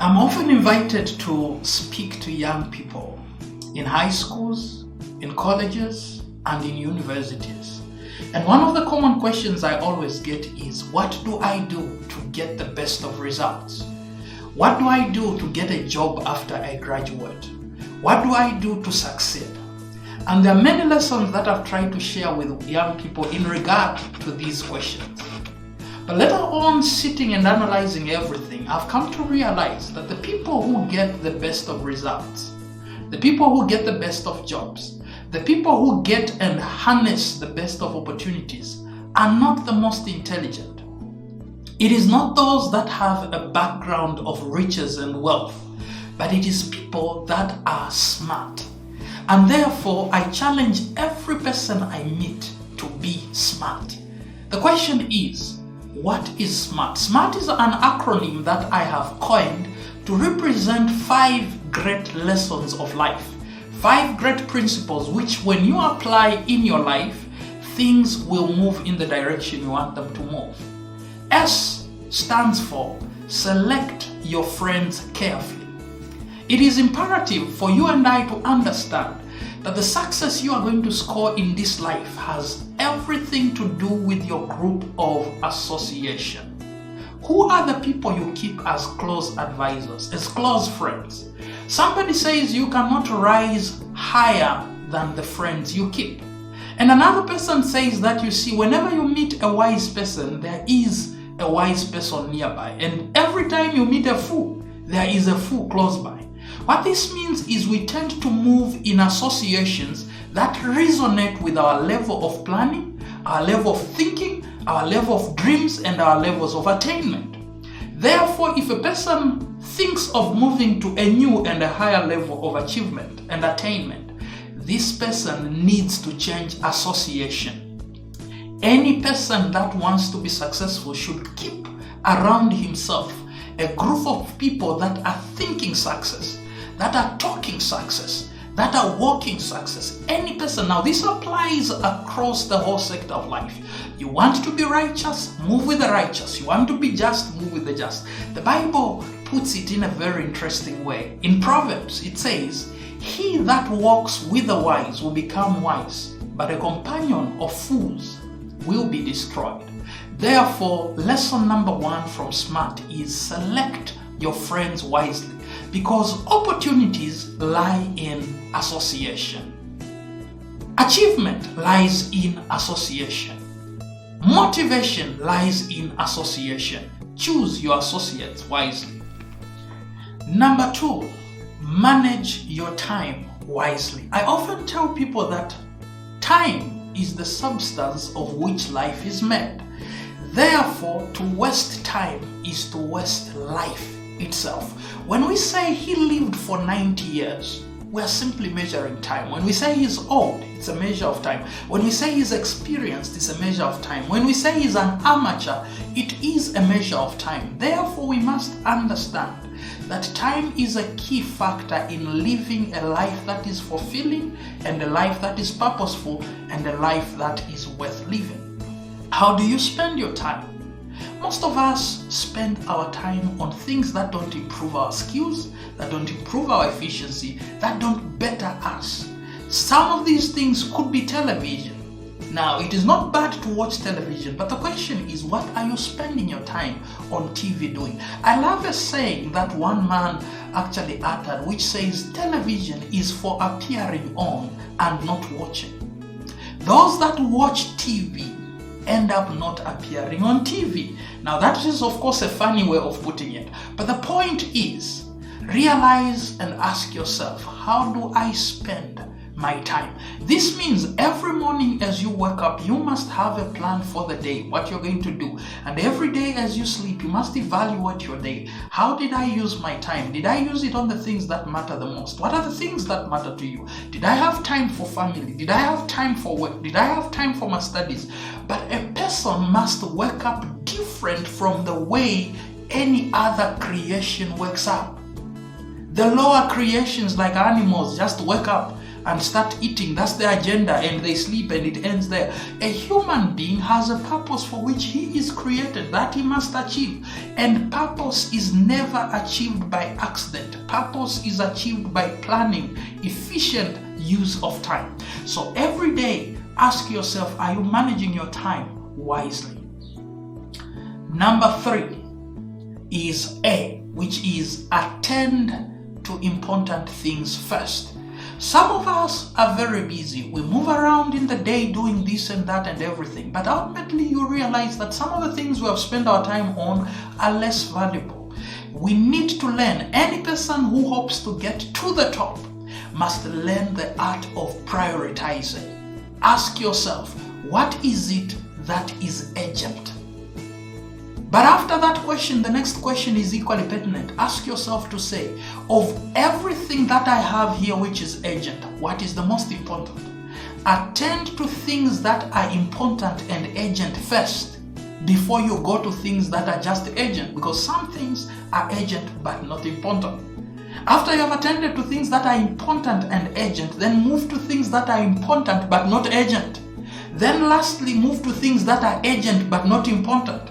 I'm often invited to speak to young people in high schools, in colleges, and in universities. And one of the common questions I always get is, what do I do to get the best of results? What do I do to get a job after I graduate? What do I do to succeed? And there are many lessons that I've tried to share with young people in regard to these questions. But later on, sitting and analyzing everything, I've come to realize that the people who get the best of results, the people who get the best of jobs, the people who get and harness the best of opportunities are not the most intelligent. It is not those that have a background of riches and wealth, but it is people that are smart. And therefore, I challenge every person I meet to be smart. The question is, what is SMART? SMART is an acronym that I have coined to represent 5 great lessons of life. 5 great principles which, when you apply in your life, things will move in the direction you want them to move. S stands for select your friends carefully. It is imperative for you and I to understand that the success you are going to score in this life has everything to do with your group of association. Who are the people you keep as close advisors, as close friends? Somebody says you cannot rise higher than the friends you keep. And another person says that, you see, whenever you meet a wise person, there is a wise person nearby. And every time you meet a fool, there is a fool close by. What this means is we tend to move in associations that resonate with our level of planning, our level of thinking, our level of dreams, and our levels of attainment. Therefore, if a person thinks of moving to a new and a higher level of achievement and attainment, this person needs to change association. Any person that wants to be successful should keep around himself a group of people that are thinking success, that are talking success, that are walking success. Any person. Now, this applies across the whole sector of life. You want to be righteous, move with the righteous. You want to be just, move with the just. The Bible puts it in a very interesting way. In Proverbs, it says, he that walks with the wise will become wise, but a companion of fools will be destroyed. Therefore, lesson number 1 from SMART is select your friends wisely, because opportunities lie in association. Achievement lies in association. Motivation lies in association. Choose your associates wisely. Number 2, manage your time wisely. I often tell people that time is the substance of which life is made. Therefore, to waste time is to waste life itself. When we say he lived for 90 years, we are simply measuring time. When we say he's old, it's a measure of time. When we say he's experienced, it's a measure of time. When we say he's an amateur, it is a measure of time. Therefore, we must understand that time is a key factor in living a life that is fulfilling, and a life that is purposeful, and a life that is worth living. How do you spend your time? Most of us spend our time on things that don't improve our skills, that don't improve our efficiency, that don't better us. Some of these things could be television. Now, it is not bad to watch television, but the question is, what are you spending your time on TV doing? I love a saying that one man actually uttered, which says, television is for appearing on and not watching. Those that watch TV end up not appearing on TV. Now, that is, of course, a funny way of putting it. But the point is, realize and ask yourself, how do I spend my time? This means every morning as you wake up, you must have a plan for the day, what you're going to do. And every day as you sleep, you must evaluate your day. How did I use my time? Did I use it on the things that matter the most? What are the things that matter to you? Did I have time for family? Did I have time for work? Did I have time for my studies? But a person must wake up different from the way any other creation wakes up. The lower creations like animals just wake up and start eating. That's the agenda, and they sleep and it ends there. A human being has a purpose for which he is created, that he must achieve. And purpose is never achieved by accident. Purpose is achieved by planning, efficient use of time. So every day, ask yourself, are you managing your time wisely? Number 3 is A, which is attend to important things first. Some of us are very busy. We move around in the day doing this and that and everything. But ultimately you realize that some of the things we have spent our time on are less valuable. We need to learn. Any person who hopes to get to the top must learn the art of prioritizing. Ask yourself, what is it that is urgent? But after that question, the next question is equally pertinent. Ask yourself to say, of everything that I have here which is urgent, what is the most important? Attend to things that are important and urgent first before you go to things that are just urgent, because some things are urgent but not important. After you have attended to things that are important and urgent, then move to things that are important but not urgent. Then lastly, move to things that are urgent but not important.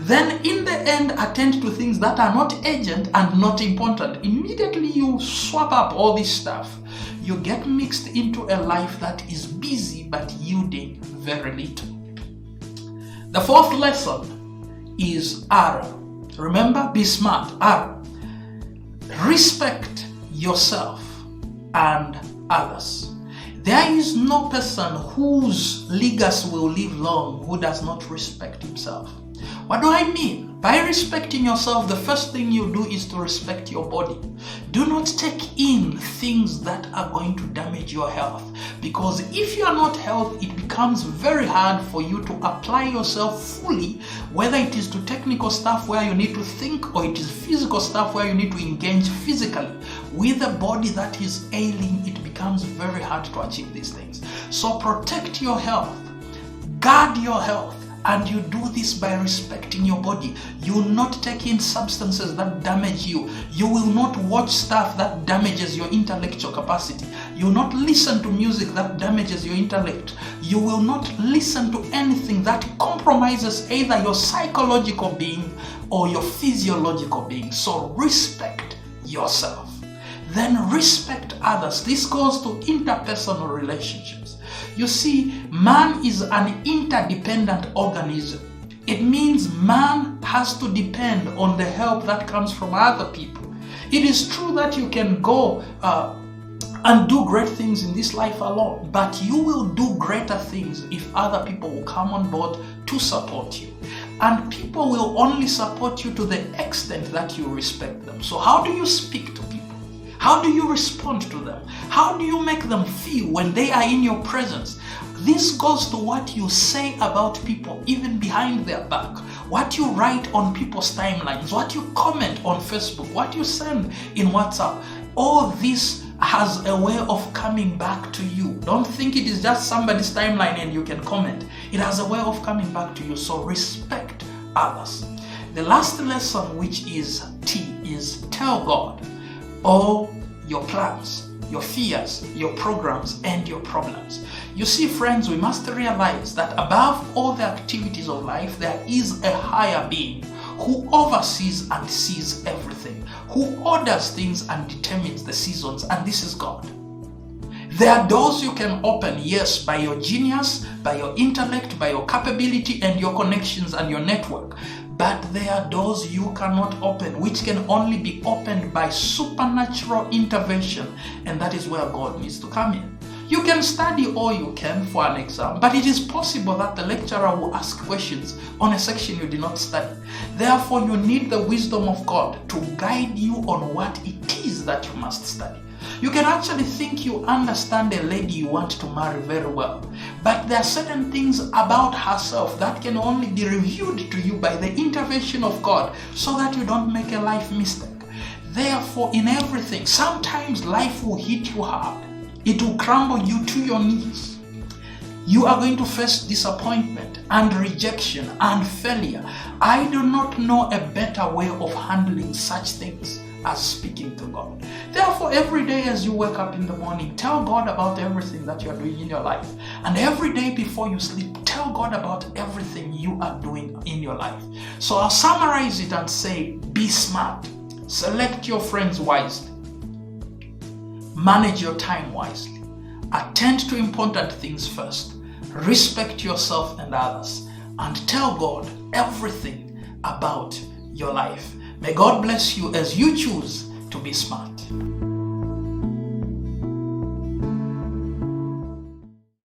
Then in the end, attend to things that are not urgent and not important. Immediately you swap up all this stuff. You get mixed into a life that is busy but yielding very little. The 4th lesson is R. Remember, be smart. R. Respect yourself and others. There is no person whose legacy will live long who does not respect himself. What do I mean? By respecting yourself, the first thing you do is to respect your body. Do not take in things that are going to damage your health, because if you are not healthy, it becomes very hard for you to apply yourself fully, whether it is to technical stuff where you need to think, or it is physical stuff where you need to engage physically. With a body that is ailing, it becomes very hard to achieve these things. So protect your health, guard your health. And you do this by respecting your body. You will not take in substances that damage you. You will not watch stuff that damages your intellectual capacity. You will not listen to music that damages your intellect. You will not listen to anything that compromises either your psychological being or your physiological being. So respect yourself. Then respect others. This goes to interpersonal relationships. You see, man is an interdependent organism. It means man has to depend on the help that comes from other people. It is true that you can go and do great things in this life alone, but you will do greater things if other people will come on board to support you. And people will only support you to the extent that you respect them. So how do you speak to people? How do you respond to them? How do you make them feel when they are in your presence? This goes to what you say about people, even behind their back. What you write on people's timelines, what you comment on Facebook, what you send in WhatsApp. All this has a way of coming back to you. Don't think it is just somebody's timeline and you can comment. It has a way of coming back to you. So respect others. The last lesson, which is T, is tell God all your plans, your fears, your programs, and your problems. You see, friends, we must realize that above all the activities of life, there is a higher being who oversees and sees everything, who orders things and determines the seasons, and this is God. There are doors you can open, yes, by your genius, by your intellect, by your capability and your connections and your network. But there are doors you cannot open, which can only be opened by supernatural intervention, and that is where God needs to come in. You can study all you can for an exam, but it is possible that the lecturer will ask questions on a section you did not study. Therefore, you need the wisdom of God to guide you on what it is that you must study. You can actually think you understand a lady you want to marry very well, but there are certain things about herself that can only be revealed to you by the intervention of God, so that you don't make a life mistake. Therefore, in everything, sometimes life will hit you hard. It will crumble you to your knees. You are going to face disappointment and rejection and failure. I do not know a better way of handling such things as speaking to God. Therefore, every day as you wake up in the morning, tell God about everything that you're doing in your life. And every day before you sleep, tell God about everything you are doing in your life. So I'll summarize it and say, be smart. Select your friends wisely. Manage your time wisely. Attend to important things first. Respect yourself and others. And tell God everything about your life. May God bless you as you choose to be smart.